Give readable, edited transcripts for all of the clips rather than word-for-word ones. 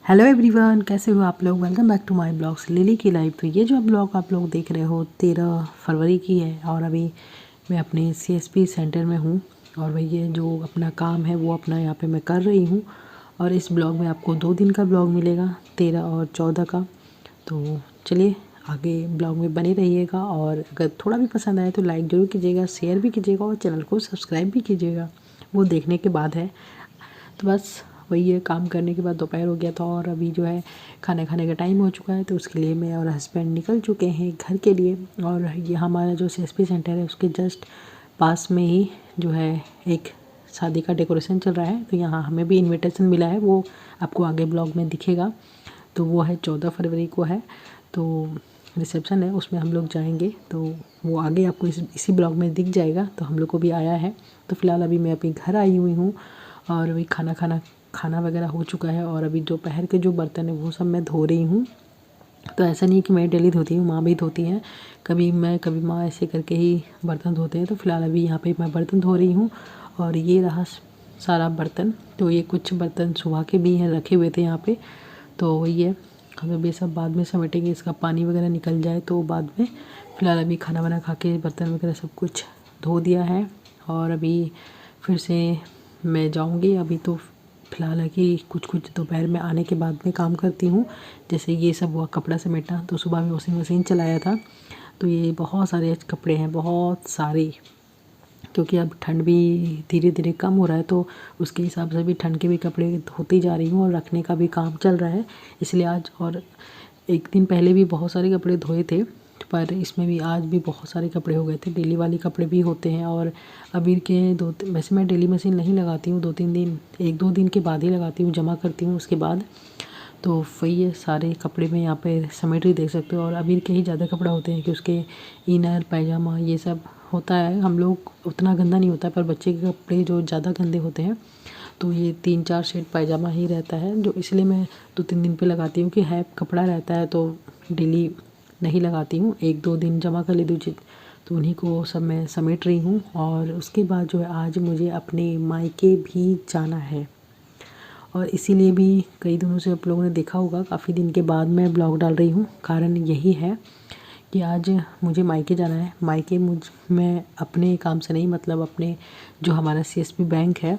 Hello everyone, कैसे हो आप लोग। Welcome back to my blogs Lily की लाइफ। तो ये जो ब्लॉग आप लोग देख रहे हो 13 फरवरी की है और अभी मैं अपने सीएसपी सेंटर में हूँ और वही ये जो अपना काम है वो अपना यहाँ पे मैं कर रही हूँ। और इस ब्लॉग में आपको 2 दिन का ब्लॉग मिलेगा, 13 और 14 का। तो चलिए आगे ब्लॉग में बने रहिएगा और अगर थोड़ा भी पसंद आए तो लाइक ज़रूर कीजिएगा, शेयर भी कीजिएगा और चैनल को सब्सक्राइब भी कीजिएगा। वो देखने के बाद है। तो बस वही है, काम करने के बाद दोपहर हो गया था और अभी जो है खाना खाने का टाइम हो चुका है। तो उसके लिए मैं और हस्बैंड निकल चुके हैं घर के लिए। और ये हमारा जो सीएसपी सेंटर है उसके जस्ट पास में ही जो है एक शादी का डेकोरेशन चल रहा है। तो यहाँ हमें भी इनविटेशन मिला है, वो आपको आगे ब्लॉग में दिखेगा। तो वो है 14 फरवरी को है, तो रिसेप्शन है, उसमें हम लोग जाएंगे। तो वो आगे आपको इसी ब्लॉग में दिख जाएगा। तो हम लोग को भी आया है। तो फ़िलहाल अभी मैं अपने घर आई हुई हूँ और वही खाना वगैरह हो चुका है। और अभी दोपहर के जो बर्तन है वो सब मैं धो रही हूँ। तो ऐसा नहीं कि मैं डेली धोती हूँ, माँ भी धोती हैं, कभी मैं कभी माँ, ऐसे करके ही बर्तन धोते हैं। तो फ़िलहाल अभी यहाँ पे मैं बर्तन धो रही हूँ और ये रहा सारा बर्तन। तो ये कुछ बर्तन सुबह के भी हैं, रखे हुए थे यहाँ पे। तो वही है, हम अभी सब बाद में समेटेंगे, इसका पानी वगैरह निकल जाए तो बाद में। फ़िलहाल अभी खाना वाना खा के बर्तन वगैरह सब कुछ धो दिया है और अभी फिर से मैं जाऊँगी। अभी तो फ़िलहाल है कि कुछ दोपहर में आने के बाद में काम करती हूँ। जैसे ये सब हुआ, कपड़ा समेटा, तो सुबह में वॉशिंग मशीन चलाया था। तो ये बहुत सारे कपड़े हैं, बहुत सारे, क्योंकि अब ठंड भी धीरे धीरे कम हो रहा है। तो उसके हिसाब से भी ठंड के भी कपड़े धोती जा रही हूँ और रखने का भी काम चल रहा है। इसलिए आज और एक दिन पहले भी बहुत सारे कपड़े धोए थे, पर इसमें भी आज भी बहुत सारे कपड़े हो गए थे। डेली वाले कपड़े भी होते हैं। और अबीर के वैसे मैं डेली मशीन नहीं लगाती हूँ, 2-3 दिन, 1-2 दिन के बाद ही लगाती हूँ, जमा करती हूँ उसके बाद। तो वही है, सारे कपड़े में यहाँ पे समेट ही देख सकते हो। और अबीर के ही ज़्यादा कपड़ा होते हैं कि उसके इनर पैजामा ये सब होता है। हम लोग उतना गंदा नहीं होता है, पर बच्चे के कपड़े जो ज़्यादा गंदे होते हैं तो ये 3-4 सेट पैजामा ही रहता है, जो इसलिए मैं 2-3 दिन पे लगाती हूँ कि है कपड़ा रहता है तो डेली नहीं लगाती हूँ, 1-2 दिन जमा कर लेती हूँ। तो उन्हीं को सब मैं समेट रही हूँ। और उसके बाद जो है आज मुझे अपने मायके भी जाना है और इसीलिए भी कई दिनों से आप लोगों ने देखा होगा काफ़ी दिन के बाद मैं ब्लॉग डाल रही हूँ। कारण यही है कि आज मुझे मायके जाना है। मायके मैं अपने काम से नहीं, मतलब अपने जो हमारा सीएसपी बैंक है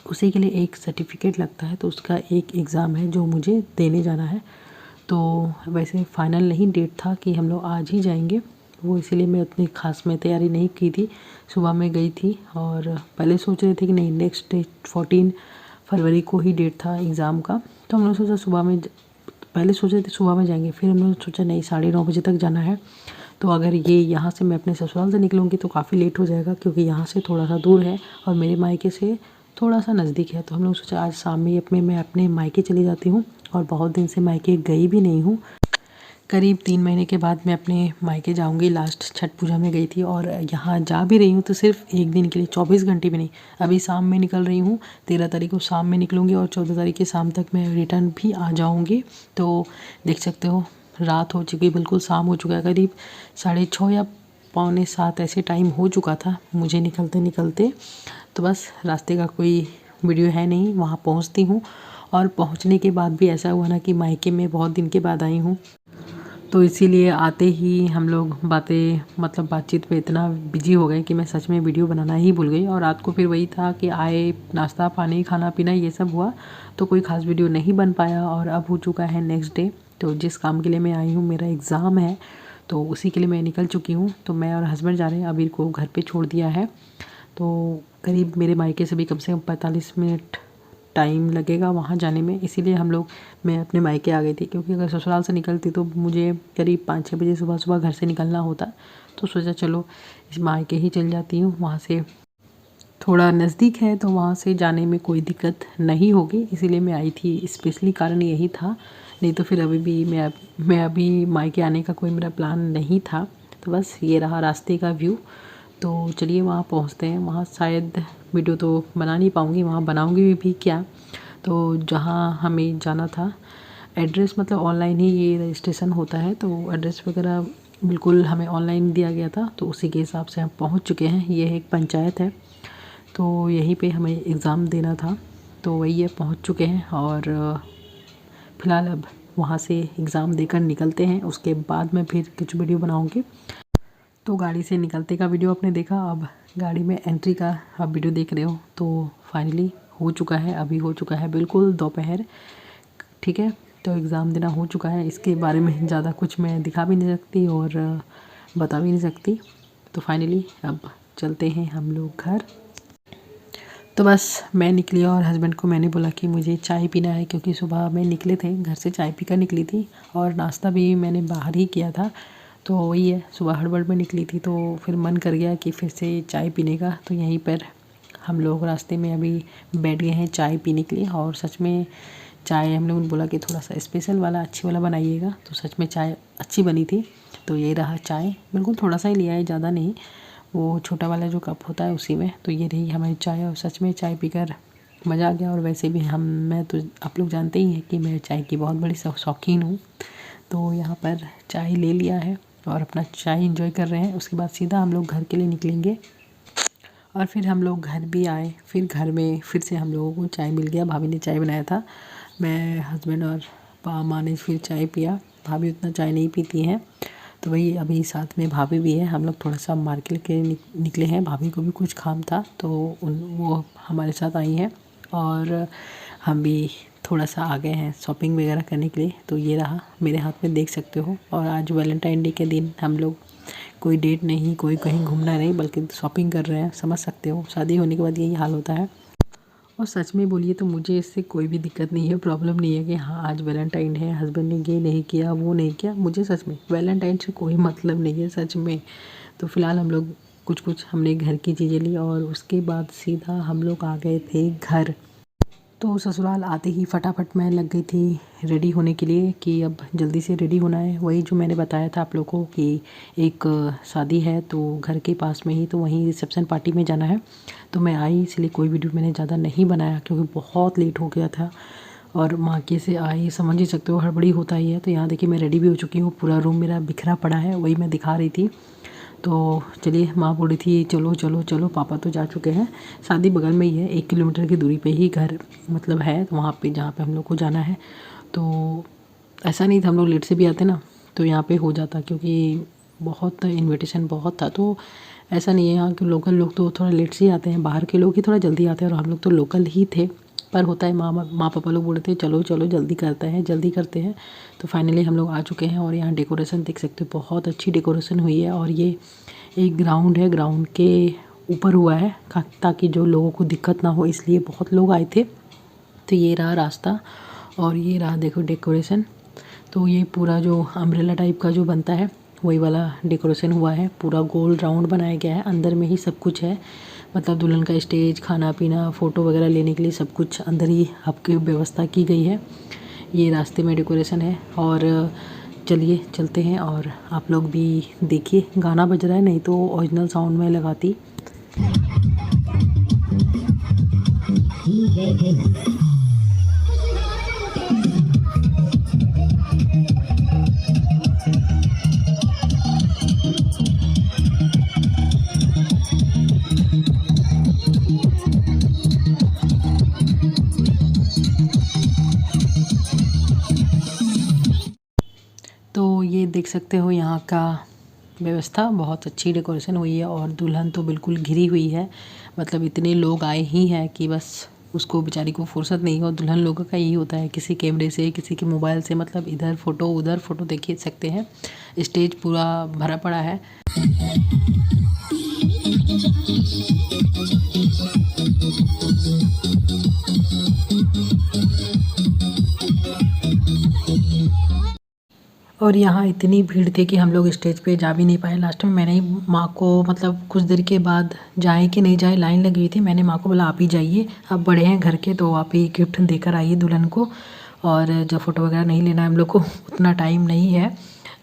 उसी के लिए एक सर्टिफिकेट लगता है, तो उसका एक एग्ज़ाम है जो मुझे देने जाना है। तो वैसे फ़ाइनल नहीं डेट था कि हम लोग आज ही जाएंगे, वो इसीलिए मैं उतनी ख़ास में तैयारी नहीं की थी। सुबह में गई थी और पहले सोच रहे थे कि नहीं, नेक्स्ट डे 14 फरवरी को ही डेट था एग्ज़ाम का। तो हम लोग सोचा सुबह में, पहले सोच रहे थे सुबह में जाएंगे, फिर हम लोग सोचा नहीं, 9:30 बजे तक जाना है। तो अगर ये यहाँ से मैं अपने ससुराल से निकलूँगी तो काफ़ी लेट हो जाएगा, क्योंकि यहाँ से थोड़ा सा दूर है और मेरे मायके से थोड़ा सा नज़दीक है। तो हम लोग सोचा आज शाम में मैं अपने मायके चली जाती हूँ। और बहुत दिन से मायके गई भी नहीं हूँ, करीब 3 महीने के बाद मैं अपने मायके जाऊँगी। लास्ट छठ पूजा में गई थी और यहाँ जा भी रही हूँ तो सिर्फ एक दिन के लिए, 24 घंटे भी नहीं। अभी शाम में निकल रही हूँ, 13 तारीख को शाम में निकलूँगी और 14 तारीख की शाम तक मैं रिटर्न भी आ जाऊँगी। तो देख सकते हो रात हो चुकी, बिल्कुल शाम हो चुका है, करीब 6:30 या 6:45 ऐसे टाइम हो चुका था मुझे निकलते निकलते। तो बस रास्ते का कोई वीडियो है नहीं, वहाँ पहुँचती हूँ। और पहुँचने के बाद भी ऐसा हुआ ना कि मायके में बहुत दिन के बाद आई हूँ, तो इसीलिए आते ही हम लोग बातचीत पे इतना बिजी हो गए कि मैं सच में वीडियो बनाना ही भूल गई। और रात को फिर वही था कि आए, नाश्ता पानी खाना पीना ये सब हुआ, तो कोई ख़ास वीडियो नहीं बन पाया। और अब हो चुका है नेक्स्ट डे, तो जिस काम के लिए मैं आई हूँ, मेरा एग्ज़ाम है, तो उसी के लिए मैं निकल चुकी हूँ। तो मैं और हस्बैंड जा रहे हैं, अबीर को घर पर छोड़ दिया है। तो करीब मेरे मायके से भी कम से कम 45 मिनट टाइम लगेगा वहाँ जाने में। इसीलिए मैं अपने मायके आ गई थी, क्योंकि अगर ससुराल से निकलती तो मुझे करीब 5-6 बजे सुबह घर से निकलना होता। तो सोचा चलो इस मायके ही चल जाती हूँ, वहाँ से थोड़ा नज़दीक है तो वहाँ से जाने में कोई दिक्कत नहीं होगी, इसीलिए मैं आई थी। स्पेशली कारण यही था, नहीं तो फिर अभी भी मैं अभी मायके आने का कोई मेरा प्लान नहीं था। तो बस ये रहा रास्ते का व्यू। तो चलिए वहाँ पहुँचते हैं। वहाँ शायद वीडियो तो बना नहीं पाऊँगी, वहाँ बनाऊँगी भी क्या। तो जहाँ हमें जाना था, एड्रेस मतलब ऑनलाइन ही ये रजिस्ट्रेशन होता है, तो एड्रेस वगैरह बिल्कुल हमें ऑनलाइन दिया गया था, तो उसी के हिसाब से हम पहुँच चुके हैं। ये एक पंचायत है, तो यहीं पे हमें एग्ज़ाम देना था। तो वही है, पहुँच चुके हैं। और फ़िलहाल अब वहाँ से एग्ज़ाम देकर निकलते हैं, उसके बाद मैं फिर कुछ वीडियो बनाऊँगी। तो गाड़ी से निकलते का वीडियो आपने देखा, अब गाड़ी में एंट्री का आप वीडियो देख रहे हो। तो फाइनली हो चुका है, अभी हो चुका है बिल्कुल दोपहर, ठीक है। तो एग्ज़ाम देना हो चुका है, इसके बारे में ज़्यादा कुछ मैं दिखा भी नहीं सकती और बता भी नहीं सकती। तो फाइनली अब चलते हैं हम लोग घर। तो बस मैं निकली और हस्बैंड को मैंने बोला कि मुझे चाय पीना है, क्योंकि सुबह में निकले थे, घर से चाय पीकर निकली थी और नाश्ता भी मैंने बाहर ही किया था। तो वही है, सुबह हड़बड़ में निकली थी तो फिर मन कर गया कि फिर से चाय पीने का। तो यहीं पर हम लोग रास्ते में अभी बैठ गए हैं चाय पीने के लिए। और सच में चाय हम लोगों ने बोला कि थोड़ा सा स्पेशल वाला, अच्छी वाला बनाइएगा। तो सच में चाय अच्छी बनी थी। तो ये रहा चाय, बिल्कुल थोड़ा सा ही लिया है, ज़्यादा नहीं, वो छोटा वाला जो कप होता है उसी में। तो ये रही हमारी चाय और सच में चाय पीकर मज़ा आ गया। और वैसे भी मैं तो आप लोग जानते ही हैं कि मैं चाय की बहुत बड़ी शौकीन हूँ। तो यहाँ पर चाय ले लिया है और अपना चाय एंजॉय कर रहे हैं। उसके बाद सीधा हम लोग घर के लिए निकलेंगे। और फिर हम लोग घर भी आए, फिर घर में फिर से हम लोगों को चाय मिल गया। भाभी ने चाय बनाया था, मैं, हस्बैंड और माँ ने फिर चाय पिया। भाभी उतना चाय नहीं पीती हैं, तो वही अभी साथ में भाभी भी है। हम लोग थोड़ा सा मार्केट के निकले हैं, भाभी को भी कुछ काम था तो वो हमारे साथ आई हैं और हम भी थोड़ा सा आ गए हैं शॉपिंग वगैरह करने के लिए। तो ये रहा, मेरे हाथ में देख सकते हो। और आज वैलेंटाइन डे के दिन हम लोग कोई डेट नहीं, कोई कहीं घूमना नहीं, बल्कि शॉपिंग कर रहे हैं। समझ सकते हो, शादी होने के बाद यही हाल होता है। और सच में बोलिए तो मुझे इससे कोई भी दिक्कत नहीं है, प्रॉब्लम नहीं है कि हाँ आज वैलेंटाइन है, हस्बैंड ने ये नहीं किया, वो नहीं किया। मुझे सच में वैलेंटाइन से कोई मतलब नहीं है, सच में। तो फ़िलहाल हम लोग कुछ हमने घर की चीज़ें ली और उसके बाद सीधा हम लोग आ गए थे घर। तो ससुराल आते ही फटाफट मैं लग गई थी रेडी होने के लिए कि अब जल्दी से रेडी होना है। वही जो मैंने बताया था आप लोगों को कि एक शादी है तो घर के पास में ही, तो वहीं रिसेप्शन पार्टी में जाना है। तो मैं आई, इसलिए कोई वीडियो मैंने ज़्यादा नहीं बनाया क्योंकि बहुत लेट हो गया था। और मायके से आई, समझ ही सकते हो, हड़बड़ी होता ही है। तो यहाँ देखिए मैं रेडी भी हो चुकी हूँ, पूरा रूम मेरा बिखरा पड़ा है, वही मैं दिखा रही थी। तो चलिए, माँ बोल रही थी चलो चलो चलो, पापा तो जा चुके हैं। शादी बगल में ही है, 1 किलोमीटर की दूरी पे ही घर मतलब है, वहाँ पे जहाँ पे हम लोग को जाना है। तो ऐसा नहीं था, हम लोग लेट से भी आते ना तो यहाँ पे हो जाता, क्योंकि बहुत इनविटेशन बहुत था। तो ऐसा नहीं है, यहाँ के लोकल लोग तो थोड़ा लेट से ही आते हैं, बाहर के लोग ही थोड़ा जल्दी आते हैं और हम लोग तो लोकल ही थे। पर होता है, माँ पापा लोग बोल रहे थे चलो चलो जल्दी करते हैं जल्दी करते हैं। तो फाइनली हम लोग आ चुके हैं और यहाँ डेकोरेशन देख सकते हो, बहुत अच्छी डेकोरेशन हुई है। और ये एक ग्राउंड है, ग्राउंड के ऊपर हुआ है ताकि जो लोगों को दिक्कत ना हो, इसलिए बहुत लोग आए थे। तो ये रहा रास्ता और ये रहा देखो डेकोरेशन। तो ये पूरा जो अम्ब्रेला टाइप का जो बनता है वही वाला डेकोरेशन हुआ है, पूरा गोल राउंड बनाया गया है। अंदर में ही सब कुछ है, मतलब दुल्हन का स्टेज, खाना पीना, फ़ोटो वगैरह लेने के लिए सब कुछ अंदर ही आपकी व्यवस्था की गई है। ये रास्ते में डेकोरेशन है। और चलिए चलते हैं और आप लोग भी देखिए। गाना बज रहा है, नहीं तो ओरिजिनल साउंड में लगाती। तो ये देख सकते हो यहाँ का व्यवस्था, बहुत अच्छी डेकोरेशन हुई है। और दुल्हन तो बिल्कुल घिरी हुई है, मतलब इतने लोग आए ही हैं कि बस उसको बेचारी को फुर्सत नहीं हो। दुल्हन लोगों का यही होता है, किसी कैमरे से, किसी के मोबाइल से, मतलब इधर फ़ोटो उधर फ़ोटो देख सकते हैं। स्टेज पूरा भरा पड़ा है। और यहाँ इतनी भीड़ थी कि हम लोग स्टेज पे जा भी नहीं पाए। लास्ट में मैंने ही माँ को, मतलब कुछ देर के बाद जाए कि नहीं जाए, लाइन लगी हुई थी, मैंने माँ को बोला आप ही जाइए, आप बड़े हैं घर के तो आप ही गिफ्ट देकर आइए दुल्हन को। और जब फ़ोटो वगैरह नहीं लेना है हम लोग को, उतना टाइम नहीं है,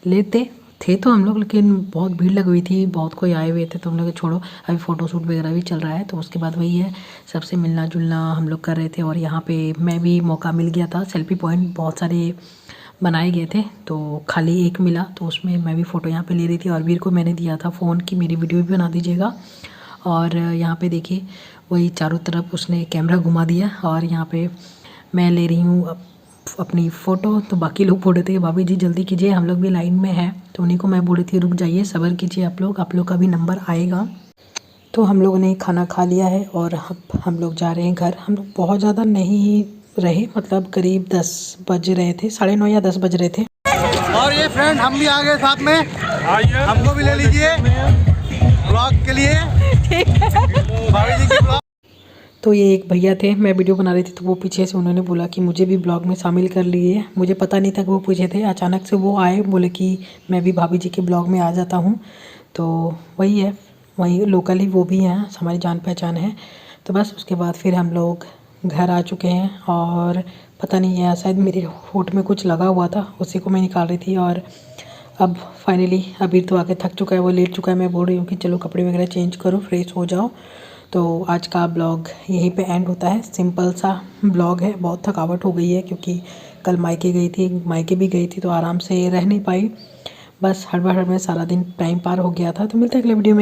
लेते थे तो हम लोग, लेकिन बहुत भीड़ लगी हुई थी, बहुत कोई आए हुए थे। तो हम लोग छोड़ो, अभी फ़ोटोशूट वगैरह भी चल रहा है। तो उसके बाद वही है, सबसे मिलना जुलना हम लोग कर रहे थे। और यहाँ पे मैं भी, मौका मिल गया था, सेल्फी पॉइंट बहुत सारे बनाए गए थे तो खाली एक मिला, तो उसमें मैं भी फ़ोटो यहाँ पे ले रही थी। और वीर को मैंने दिया था फ़ोन की मेरी वीडियो भी बना दीजिएगा। और यहाँ पे देखिए, वही चारों तरफ उसने कैमरा घुमा दिया और यहाँ पे मैं ले रही हूँ अपनी फ़ोटो। तो बाकी लोग बोल रहे थे भाभी जी जल्दी कीजिए, हम लोग भी लाइन में हैं। तो उन्हीं को मैं बोल रही थी रुक जाइए, सब्र कीजिए आप लोग का भी नंबर आएगा। तो हम लोगों ने खाना खा लिया है और अब हम लोग जा रहे हैं घर। हम लोग बहुत ज़्यादा नहीं रहे, मतलब करीब 10 बज रहे थे, 9:30 या 10 बज रहे थे। और ये फ्रेंड हम भी आ गए साथ में, हमको भी ले लीजिए ब्लॉग के लिए। भाभी जी की ब्लॉग। तो ये एक भैया थे, मैं वीडियो बना रही थी तो वो पीछे से उन्होंने बोला कि मुझे भी ब्लॉग में शामिल कर लिए। मुझे पता नहीं था कि वो पीछे थे, अचानक से वो आए, बोले कि मैं भी भाभी जी के ब्लॉग में आ जाता हूँ। तो वही है, वही लोकल ही वो भी हैं, हमारी जान पहचान है। तो बस उसके बाद फिर हम लोग घर आ चुके हैं और पता नहीं है शायद मेरे होंठ में कुछ लगा हुआ था, उसी को मैं निकाल रही थी। और अब फाइनली अभी तो आके थक चुका है, वो लेट चुका है। मैं बोल रही हूँ कि चलो कपड़े वगैरह चेंज करो, फ्रेश हो जाओ। तो आज का ब्लॉग यहीं पे एंड होता है। सिंपल सा ब्लॉग है, बहुत थकावट हो गई है क्योंकि कल मायके भी गई थी तो आराम से रह नहीं पाई। बस हड़बड़ में सारा दिन टाइम पार हो गया था। तो मिलते हैं अगले वीडियो में।